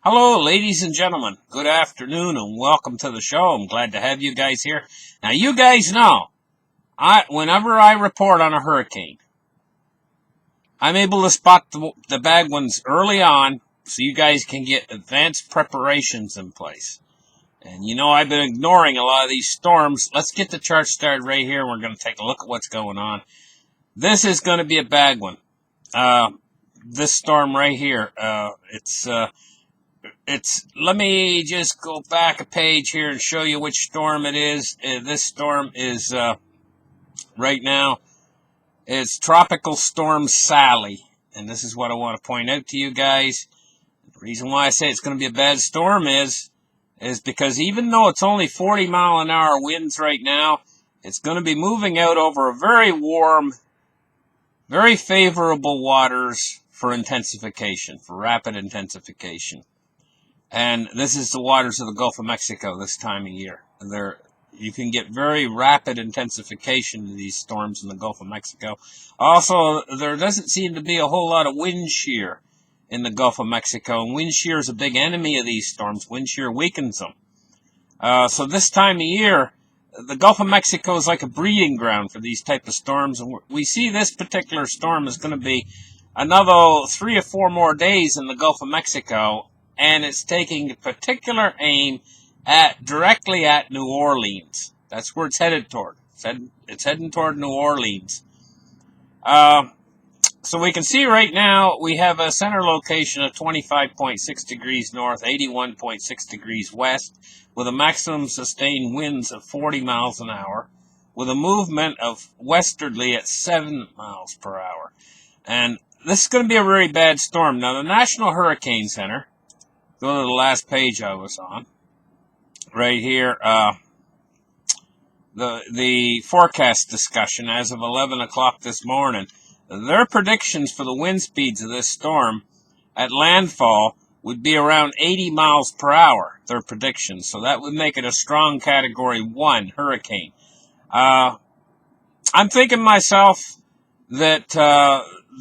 Hello, ladies and gentlemen. Good afternoon and welcome to the show. I'm glad to have you guys here. Now, you guys know, whenever I report on a hurricane, I'm able to spot the bad ones early on so you guys can get advanced preparations in place. And you know, I've been ignoring a lot of these storms. Let's get the chart started right here. We're going to take a look at what's going on. This is going to be a bad one. This storm right here, let me just go back a page here and show you which storm it is. This storm is, right now, it's Tropical Storm Sally. And this is what I want to point out to you guys. The reason why I say it's going to be a bad storm is because even though it's only 40-mile-an-hour winds right now, it's going to be moving out over a very warm, very favorable waters for intensification, for rapid intensification. And this is the waters of the Gulf of Mexico this time of year. You can get very rapid intensification to these storms in the Gulf of Mexico. Also, there doesn't seem to be a whole lot of wind shear in the Gulf of Mexico. And wind shear is a big enemy of these storms. Wind shear weakens them. So this time of year, the Gulf of Mexico is like a breeding ground for these type of storms. And we see this particular storm is going to be another 3 or 4 more days in the Gulf of Mexico. And it's taking a particular aim directly at New Orleans. That's where it's headed toward. It's heading toward New Orleans. So we can see right now we have a center location of 25.6 degrees north, 81.6 degrees west, with a maximum sustained winds of 40 miles an hour, with a movement of westerly at 7 miles per hour. And this is going to be a very bad storm. Now, the National Hurricane Center, go to the last page I was on, right here, the forecast discussion as of 11 o'clock this morning. Their predictions for the wind speeds of this storm at landfall would be around 80 miles per hour, their predictions. So that would make it a strong Category 1 hurricane. I'm thinking myself that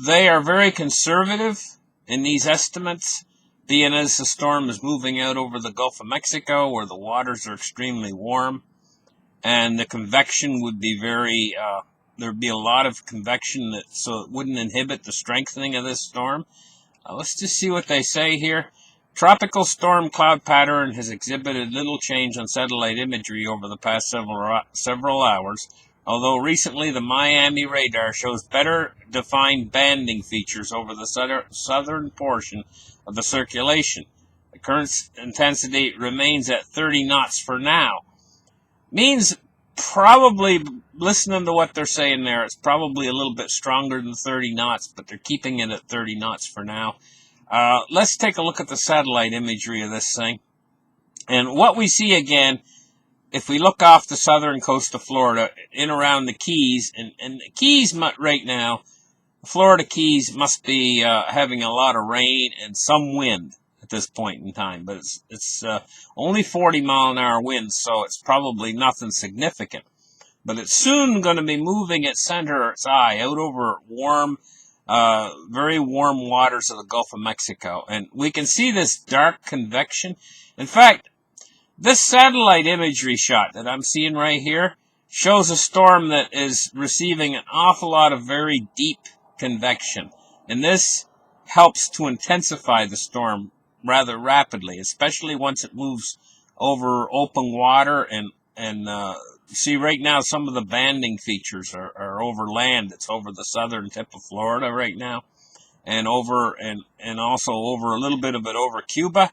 they are very conservative in these estimates, being as the storm is moving out over the Gulf of Mexico, where the waters are extremely warm, and the convection would be there'd be a lot of convection, so it wouldn't inhibit the strengthening of this storm. Let's just see what they say here. Tropical storm cloud pattern has exhibited little change on satellite imagery over the past several hours, although recently the Miami radar shows better defined banding features over the southern portion of the circulation. The current intensity remains at 30 knots for now. Means probably, listening to what they're saying there, it's probably a little bit stronger than 30 knots, but they're keeping it at 30 knots for now. Let's take a look at the satellite imagery of this thing. And what we see again, if we look off the southern coast of Florida, in around the Keys, and the Keys right now, the Florida Keys must be having a lot of rain and some wind at this point in time. But it's only 40-mile-an-hour winds, so it's probably nothing significant. But it's soon going to be moving its eye out over warm, very warm waters of the Gulf of Mexico. And we can see this dark convection. In fact, this satellite imagery shot that I'm seeing right here shows a storm that is receiving an awful lot of very deep convection. And this helps to intensify the storm rather rapidly, especially once it moves over open water. And see right now some of the banding features are over land. It's over the southern tip of Florida right now, and also over a little bit of it over Cuba.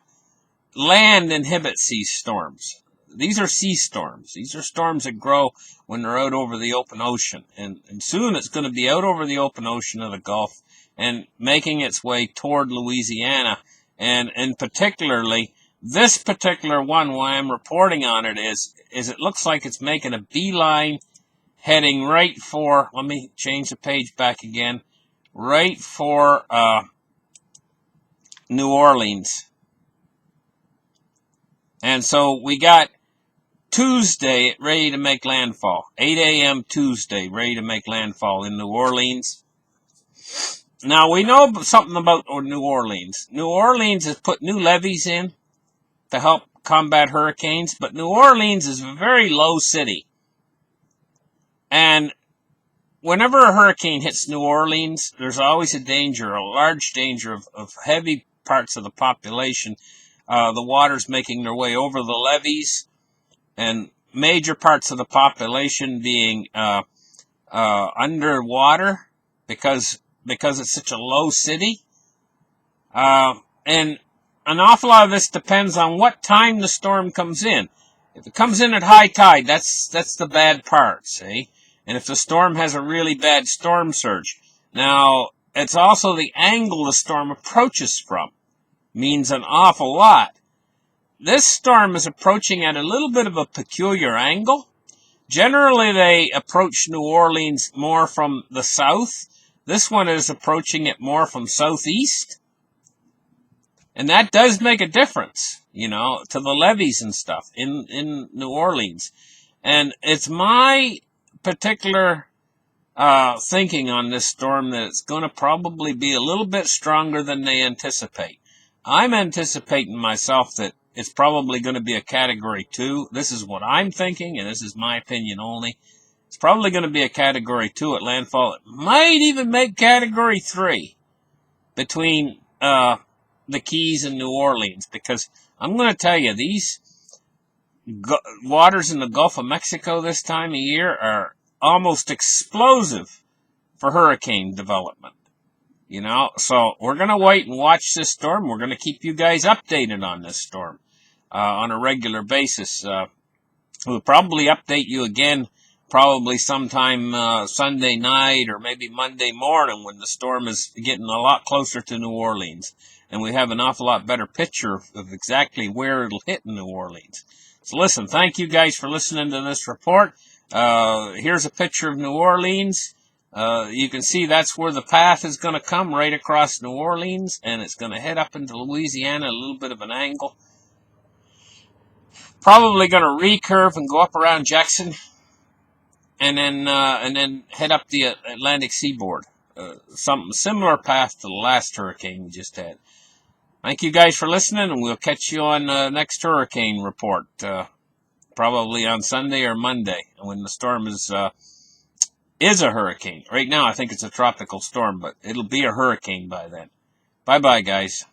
Land inhibits these storms. These are sea storms. These are storms that grow when they're out over the open ocean. And soon it's going to be out over the open ocean of the Gulf and making its way toward Louisiana. And particularly, this particular one, why I'm reporting on it is it looks like it's making a beeline heading right for, let me change the page back again, right for New Orleans. And so we got Tuesday ready to make landfall. 8 a.m. Tuesday ready to make landfall in New Orleans. Now, we know something about New Orleans. New Orleans has put new levees in to help combat hurricanes, but New Orleans is a very low city. And whenever a hurricane hits New Orleans, there's always a large danger of heavy parts of the population, the waters making their way over the levees, and major parts of the population being underwater because it's such a low city. And an awful lot of this depends on what time the storm comes in. If it comes in at high tide, that's the bad part, see? And if the storm has a really bad storm surge. Now, it's also the angle the storm approaches from. Means an awful lot. This storm is approaching at a little bit of a peculiar angle. Generally, they approach New Orleans more from the south. This one is approaching it more from southeast. And that does make a difference, to the levees and stuff in New Orleans. And it's my particular thinking on this storm that it's going to probably be a little bit stronger than they anticipate. I'm anticipating myself that it's probably going to be a Category 2. This is what I'm thinking, and this is my opinion only. It's probably going to be a Category 2 at landfall. It might even make Category 3 between the Keys and New Orleans, because I'm going to tell you, these waters in the Gulf of Mexico this time of year are almost explosive for hurricane development. So we're going to wait and watch this storm. We're going to keep you guys updated on this storm on a regular basis. We'll probably update you again probably sometime Sunday night or maybe Monday morning when the storm is getting a lot closer to New Orleans. And we have an awful lot better picture of exactly where it'll hit in New Orleans. So listen, thank you guys for listening to this report. Here's a picture of New Orleans. You can see that's where the path is going to come, right across New Orleans, and it's going to head up into Louisiana, a little bit of an angle. Probably going to recurve and go up around Jackson, and then head up the Atlantic seaboard. Something similar path to the last hurricane we just had. Thank you guys for listening, and we'll catch you on the next hurricane report, probably on Sunday or Monday, when the storm is a hurricane. Right now, I think it's a tropical storm, but it'll be a hurricane by then. Bye-bye, guys.